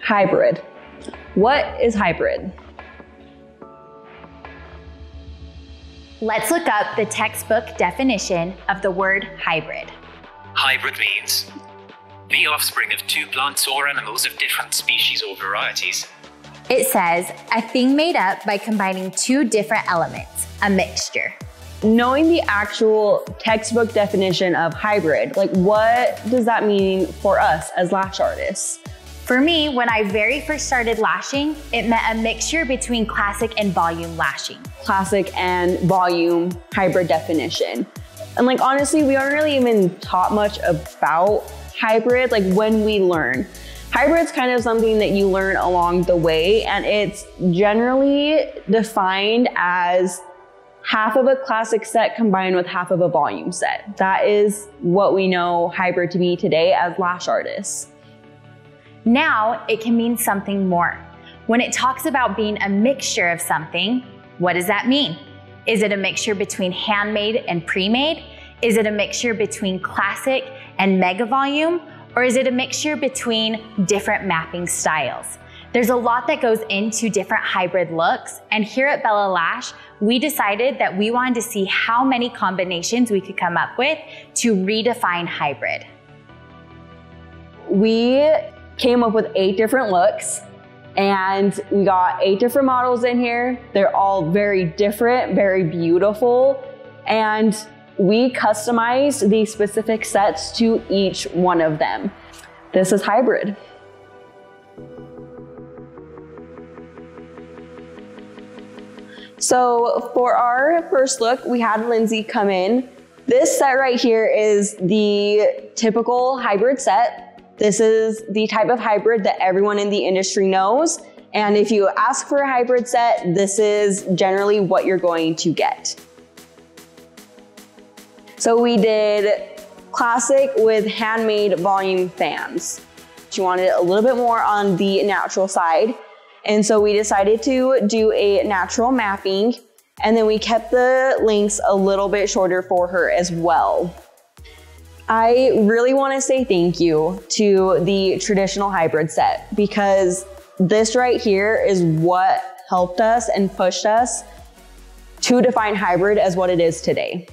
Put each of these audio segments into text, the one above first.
Hybrid. What is hybrid? Let's look up the textbook definition of the word hybrid. Hybrid means the offspring of two plants or animals of different species or varieties. It says a thing made up by combining two different elements, a mixture. Knowing the actual textbook definition of hybrid, like what does that mean for us as lash artists? For me, when I very first started lashing, it meant a mixture between classic and volume lashing. Classic and volume hybrid definition. And like honestly, we aren't really even taught much about hybrid, like when we learn. Hybrid's kind of something that you learn along the way, and it's generally defined as half of a classic set combined with half of a volume set. That is what we know hybrid to be today as lash artists. Now it can mean something more. When it talks about being a mixture of something, what does that mean? Is it a mixture between handmade and pre-made? Is it a mixture between classic and mega volume? Or is it a mixture between different mapping styles? There's a lot that goes into different hybrid looks, and here at Bella Lash, we decided that we wanted to see how many combinations we could come up with to redefine hybrid. We came up with 8 different looks, and we got 8 different models in here. They're all very different, very beautiful, and we customized these specific sets to each one of them. This is hybrid. So for our first look, we had Lindsay come in. This set right here is the typical hybrid set. This is the type of hybrid that everyone in the industry knows. And if you ask for a hybrid set, this is generally what you're going to get. So we did classic with handmade volume fans. She wanted a little bit more on the natural side. And so we decided to do a natural mapping, and then we kept the lengths a little bit shorter for her as well. I really want to say thank you to the traditional hybrid set, because this right here is what helped us and pushed us to define hybrid as what it is today.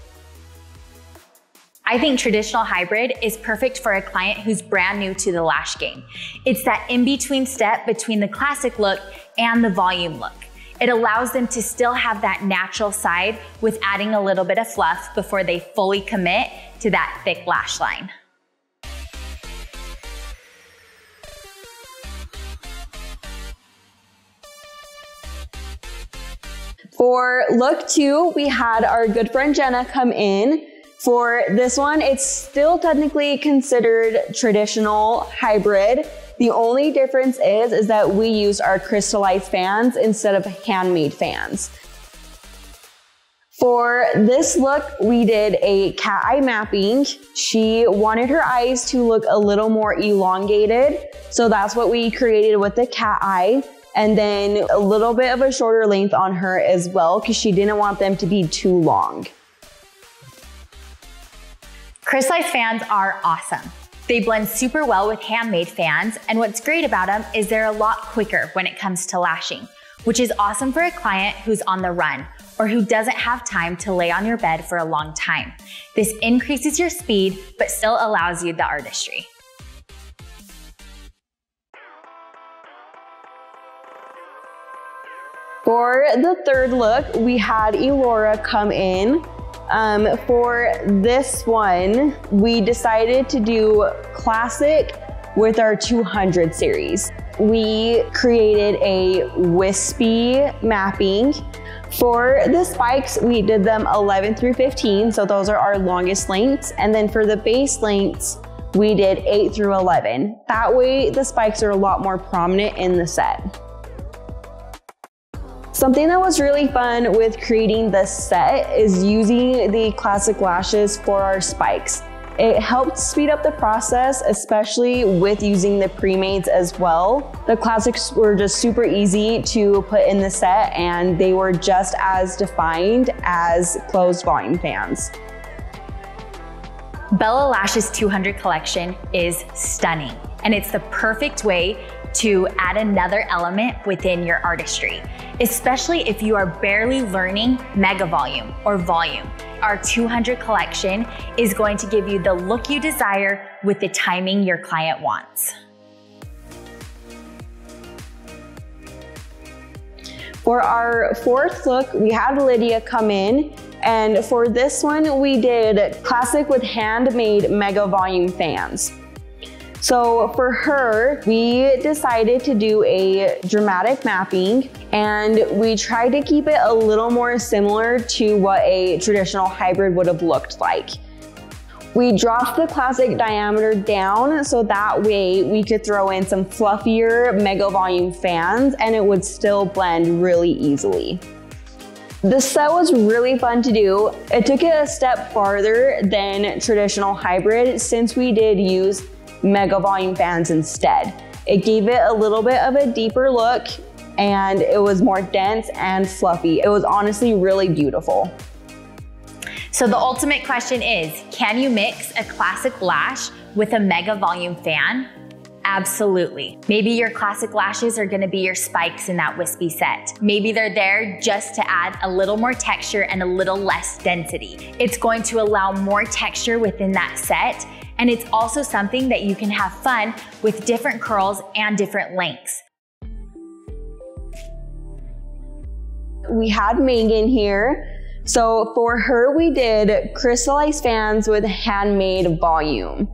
I think traditional hybrid is perfect for a client who's brand new to the lash game. It's that in-between step between the classic look and the volume look. It allows them to still have that natural side with adding a little bit of fluff before they fully commit to that thick lash line. For look 2, we had our good friend Jenna come in. For this one, it's still technically considered traditional hybrid. The only difference is that we used our crystallized fans instead of handmade fans. For this look, we did a cat eye mapping. She wanted her eyes to look a little more elongated, so that's what we created with the cat eye. And then a little bit of a shorter length on her as well, because she didn't want them to be too long. Crystallized fans are awesome. They blend super well with handmade fans, and what's great about them is they're a lot quicker when it comes to lashing, which is awesome for a client who's on the run or who doesn't have time to lay on your bed for a long time. This increases your speed, but still allows you the artistry. For the third look, we had Elora come in. For this one, we decided to do classic with our 200 series. We created a wispy mapping. For the spikes, we did them 11 through 15, so those are our longest lengths. And then for the base lengths, we did 8 through 11. That way, the spikes are a lot more prominent in the set. Something that was really fun with creating this set is using the classic lashes for our spikes. It helped speed up the process, especially with using the pre-mades as well. The classics were just super easy to put in the set, and they were just as defined as closed volume fans. Bella Lash's 200 collection is stunning, and it's the perfect way to add another element within your artistry, especially if you are barely learning mega volume or volume. Our 200 collection is going to give you the look you desire with the timing your client wants. For our fourth look, we had Lydia come in, and for this one, we did classic with handmade mega volume fans. So for her, we decided to do a dramatic mapping, and we tried to keep it a little more similar to what a traditional hybrid would have looked like. We dropped the classic diameter down so that way we could throw in some fluffier mega volume fans and it would still blend really easily. The set was really fun to do. It took it a step farther than traditional hybrid since we did use mega volume fans instead. It gave it a little bit of a deeper look and it was more dense and fluffy. It was honestly really beautiful. So the ultimate question is, can you mix a classic lash with a mega volume fan? Absolutely. Maybe your classic lashes are gonna be your spikes in that wispy set. Maybe they're there just to add a little more texture and a little less density. It's going to allow more texture within that set, and it's also something that you can have fun with different curls and different lengths. We had Megan here. So for her, we did crystallized fans with handmade volume.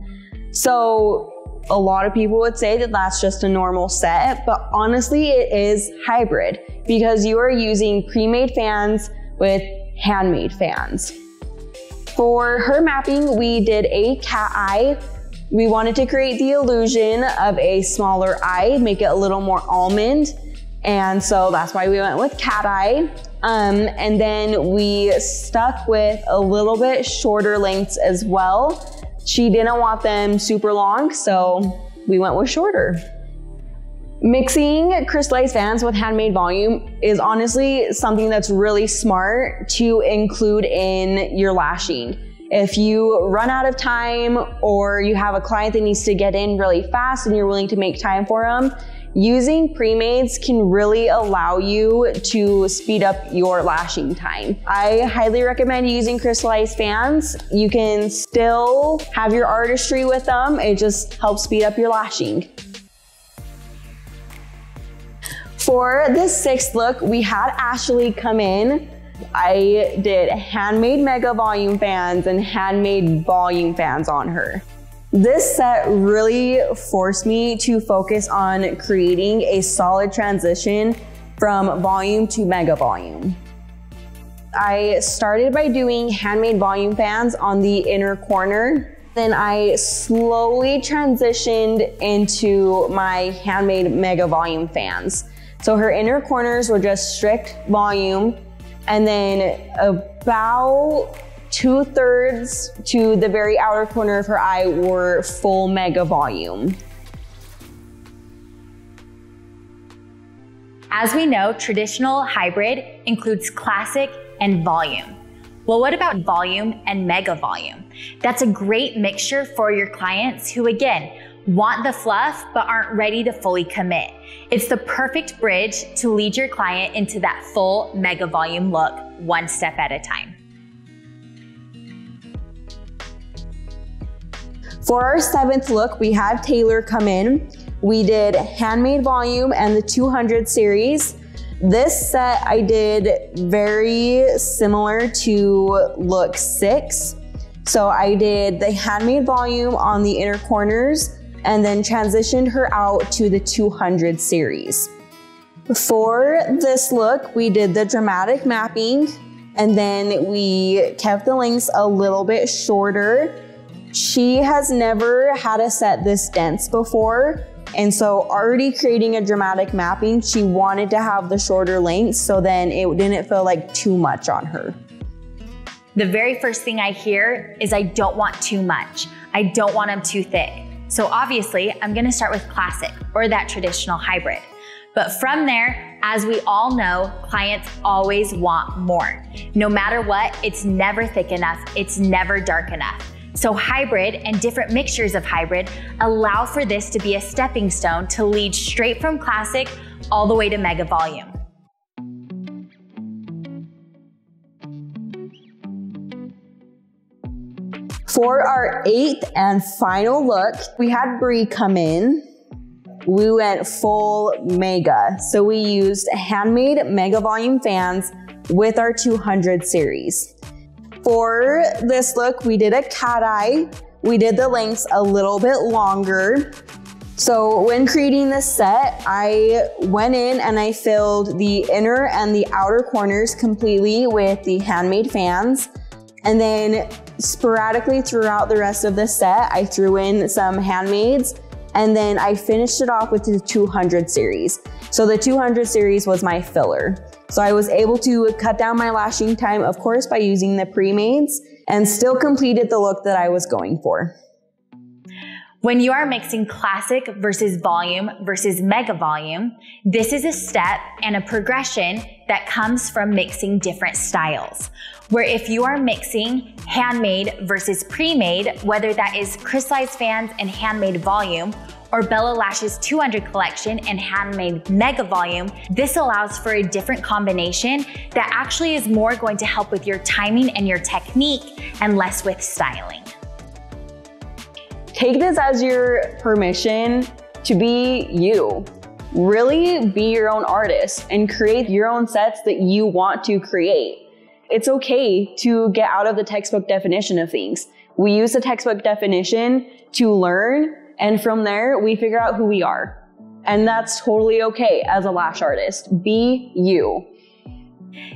So a lot of people would say that that's just a normal set, but honestly it is hybrid because you are using pre-made fans with handmade fans. For her mapping, we did a cat eye. We wanted to create the illusion of a smaller eye, make it a little more almond. And so that's why we went with cat eye. And then we stuck with a little bit shorter lengths as well. She didn't want them super long, so we went with shorter. Mixing crystallized fans with handmade volume is honestly something that's really smart to include in your lashing. If you run out of time or you have a client that needs to get in really fast and you're willing to make time for them, using pre-mades can really allow you to speed up your lashing time. I highly recommend using crystallized fans. You can still have your artistry with them. It just helps speed up your lashing. For the sixth look, we had Ashley come in. I did handmade mega volume fans and handmade volume fans on her. This set really forced me to focus on creating a solid transition from volume to mega volume. I started by doing handmade volume fans on the inner corner. Then I slowly transitioned into my handmade mega volume fans. So her inner corners were just strict volume, and then about 2/3 to the very outer corner of her eye were full mega volume. As we know, traditional hybrid includes classic and volume. Well, what about volume and mega volume? That's a great mixture for your clients who, again, want the fluff but aren't ready to fully commit. It's the perfect bridge to lead your client into that full mega volume look, one step at a time. For our seventh look, we had Taylor come in. We did handmade volume and the 200 series. This set I did very similar to look 6. So I did the handmade volume on the inner corners and then transitioned her out to the 200 series. For this look, we did the dramatic mapping and then we kept the lengths a little bit shorter. She has never had a set this dense before, and so already creating a dramatic mapping, she wanted to have the shorter lengths so then it didn't feel like too much on her. The very first thing I hear is I don't want too much. I don't want them too thick. So obviously I'm gonna start with classic or that traditional hybrid. But from there, as we all know, clients always want more. No matter what, it's never thick enough, it's never dark enough. So hybrid and different mixtures of hybrid allow for this to be a stepping stone to lead straight from classic all the way to mega volume. For our 8th and final look, we had Brie come in. We went full mega. So we used handmade mega volume fans with our 200 series. For this look, we did a cat eye. We did the lengths a little bit longer. So when creating this set, I went in and I filled the inner and the outer corners completely with the handmade fans. And then sporadically throughout the rest of the set, I threw in some handmaids, and then I finished it off with the 200 series. So the 200 series was my filler. So I was able to cut down my lashing time, of course, by using the pre-mades, and still completed the look that I was going for. When you are mixing classic versus volume versus mega volume, this is a step and a progression that comes from mixing different styles. Where if you are mixing handmade versus pre-made, whether that is crystallized fans and handmade volume, or Bella Lash's 200 collection and handmade mega volume, this allows for a different combination that actually is more going to help with your timing and your technique and less with styling. Take this as your permission to be you. Really be your own artist and create your own sets that you want to create. It's okay to get out of the textbook definition of things. We use the textbook definition to learn, and from there, we figure out who we are. And that's totally okay as a lash artist. Be you.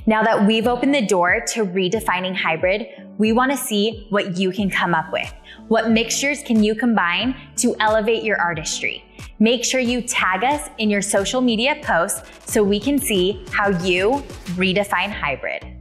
Now that we've opened the door to redefining hybrid, we want to see what you can come up with. What mixtures can you combine to elevate your artistry? Make sure you tag us in your social media posts so we can see how you redefine hybrid.